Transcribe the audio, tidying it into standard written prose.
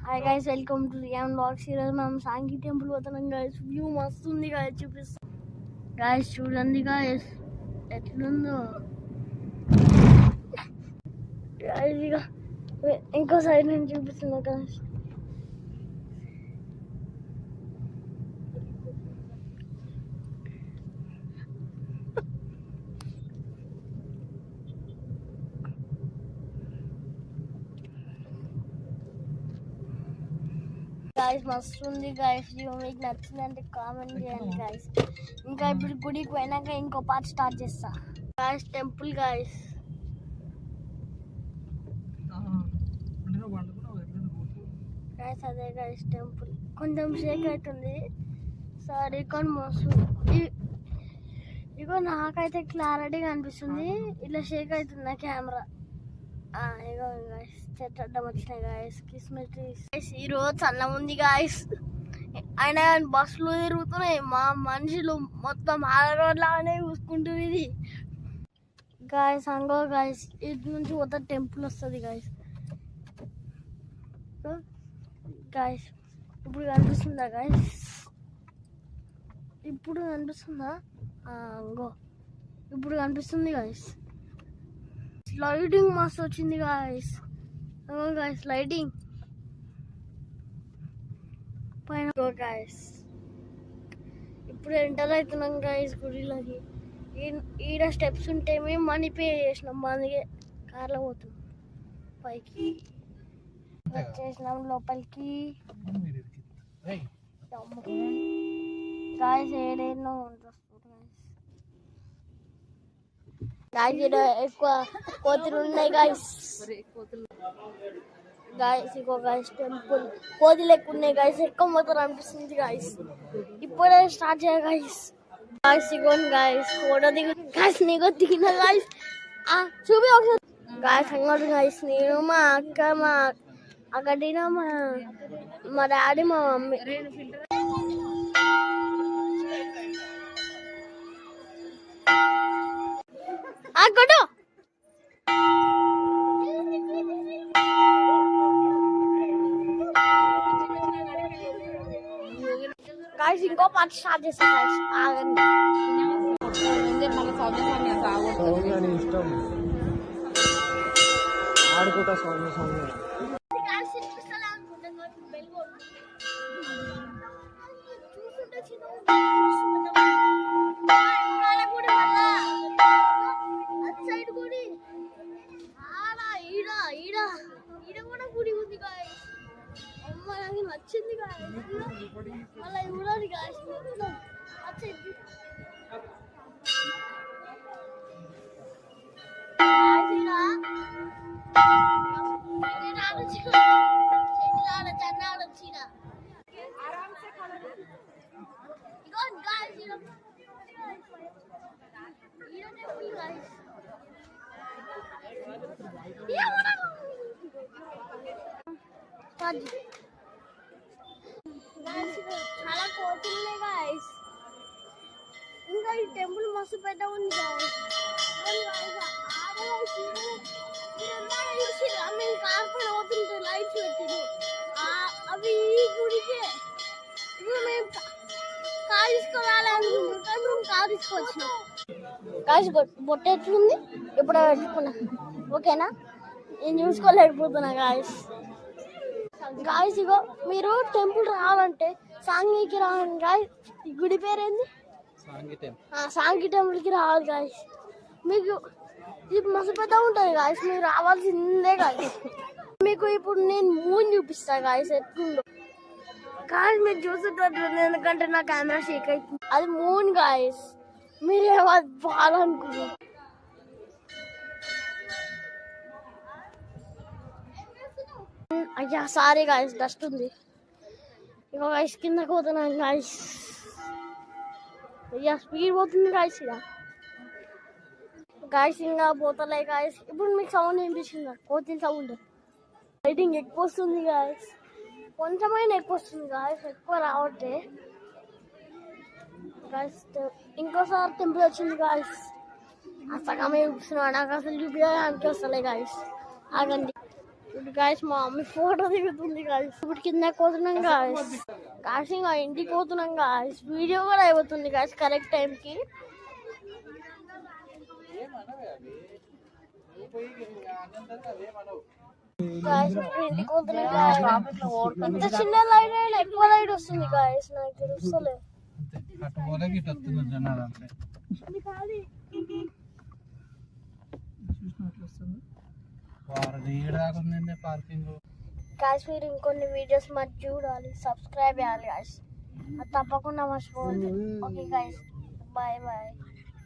Hi guys, welcome to Riyan blogs. ఈరోజు మనం Sanghi temple పోతున్నాం గైస్. వ్యూ మస్తు ఉంది గైస్, చూపిస్తాం గైస్. చూడండి గైస్ ఎట్లుందో గైస్. ఇక ఇంకో సైడ్ నుంచి చూపిస్తున్నా గైస్. గైస్ మస్తు ఉంది గైస్. మీకు నచ్చిందంటే కామెంట్ చేయండి గైస్. ఇంకా ఇప్పుడు గుడికి పోయినాక ఇంకో పార్ట్ స్టార్ట్ చేస్తా గైస్. Temple guys. గైస్ అదే గైస్ టెంపుల్. కొంచెం షేక్ అవుతుంది సారీ, కానీ మస్తు. ఇగో నాకైతే క్లారిటీగా అనిపిస్తుంది, ఇట్లా షేక్ అవుతుంది నా కెమెరా. ఇగో గైస్ చెట్టు అడ్డం వచ్చినాయి గైస్. కిస్మస్ ట్రీస్. ఈరోజు చల్ల ఉంది గైస్. అయినా బస్సులు తిరుగుతున్నాయి, మా మనుషులు మొత్తం ఆడరోడ్లాగానే చూసుకుంటుంది ఇది గాయస్. అంగో గాయస్, ఇటు నుంచి పోతే టెంపుల్ వస్తుంది గాయస్. గాయస్ ఇప్పుడు కనిపిస్తుందా గాయస్? ఇప్పుడు కనిపిస్తుందా? అంగో ఇప్పుడు కనిపిస్తుంది గాయస్. లైటింగ్ మస్తు వచ్చింది గాయస్. అంగో గాయస్ లైటింగ్ పైన గాయస్. ఇప్పుడు ఎంటర్ అవుతున్నాం గాయస్ గుడిలోకి. ఈడ స్టెప్స్ ఉంటే మేము మనీ పే చేసినాం, అందుకే కార్లో పోతున్నాం పైకి. వచ్చేసినాం లోపలికి గాయస్. ఏడేనో ఎక్కువ కోతులు ఉన్నాయి గాయస్. గాయస్ ఇగో గాయస్ టెంపుల్. కోతులు ఎక్కువ ఉన్నాయి గాయస్, ఎక్కువ మొత్తం అనిపిస్తుంది గాయస్. ఇప్పుడే స్టార్ట్ చేయ గాయస్. గాయస్ ఇగోండి గాయస్, ఫోటో దిగు గాయస్. నీకు దిగిన గాయస్ చూపి ఒకసారి గాయస్. అంగడు గాయస్, నేను మా అక్క, మా అక్కడిన మా డాడీ, మా మమ్మీ. కొట్టు గాయస్. ఇంకో పార్ట్ స్టార్ట్ చేస్తాం గాయస్, ఆగండి. ఆడుకుంటా స్వామి స్వామి. నచ్చింది మళ్ళీ చూడాలి గాయస్. చాలా కోతులున్నాయి గాయస్. ఇంకా ఈ టెంపుల్ మస్తు పెద్ద ఉంది గాయస్. మేము కార్ పైన పోతుంటే లైట్స్ పెట్టింది, అవి ఈ గుడికే. మేము కార్ తీసుకోవాలనుకుంటాం, మేము కార్ తీసుకొచ్చినాం గాయస్. బొట్ట ఎట్లుంది ఇప్పుడు పెట్టుకున్నా, ఓకేనా? నేను చూసుకోలేకపోతున్నా గాయస్. గాయస్ ఇగో మీరు టెంపుల్ రావాలంటే సాంగికి రావాలి గాయస్. ఈ గుడి పేరేంది? సాంగి టెంపుల్కి రావాలి గాయస్. మీకు ఇది మస్తు పెద్ద ఉంటుంది గాయస్, మీరు రావాల్సిందే గాయస్. మీకు ఇప్పుడు నేను మూన్ చూపిస్తా గాయస్ ఎట్లుందో. కానీ మీరు చూసేటట్టు, ఎందుకంటే నా కెమెరా షేక్ అవుతుంది. అది మూన్ గాయస్, మీరేమో బాగా అనుకున్నారు. అయ్యా సారీ గాయస్, డస్ట్ ఉంది. ఇక గాయస్ కిందకు పోతున్నాను గాయస్. అయ్యా స్పీడ్ పోతుంది గాయస్. ఇక గాయస్ ఇంకా పోతలే గాయస్. ఇప్పుడు మీకు సౌండ్ వినిపిస్తుందా? కోతిల సౌండ్. లైటింగ్ ఎక్కువ వస్తుంది గాయస్, కొంచెమైనా ఎక్కువ వస్తుంది గాయస్, ఎక్కువ రావట్లే గాయస్. ఇంకోసారి టెంపుల్ వచ్చింది గాయస్. అసలు చూపిస్తున్నా, నాకు అసలు చూపించడానికి వస్తలే గాయస్. ఆగండి. ఇప్పుడు గాయస్ మా మమ్మీ ఫోటో దిగుతుంది గాయస్. ఇప్పుడు కింద పోతున్నాం గాయస్. గాయస్ ఇంకా ఇంటికి పోతున్నాం గాయస్. వీడియో కూడా అయిపోతుంది గాయస్ కరెక్ట్ టైంకి. గాయస్ ఇంటికి పోతున్నాం గాయస్. ఇంత చిన్న లైట్ అయినా ఎక్కువ లైట్ వస్తుంది గాయస్. నాకు తెలుస్తలే. గాయస్ మీరు ఇంకొన్ని వీడియోస్ మరి చూడాలి, సబ్స్క్రైబ్ చేయాలి గాయస్. తప్పకుండా మర్చిపోవద్దు. Okay guys, bye bye.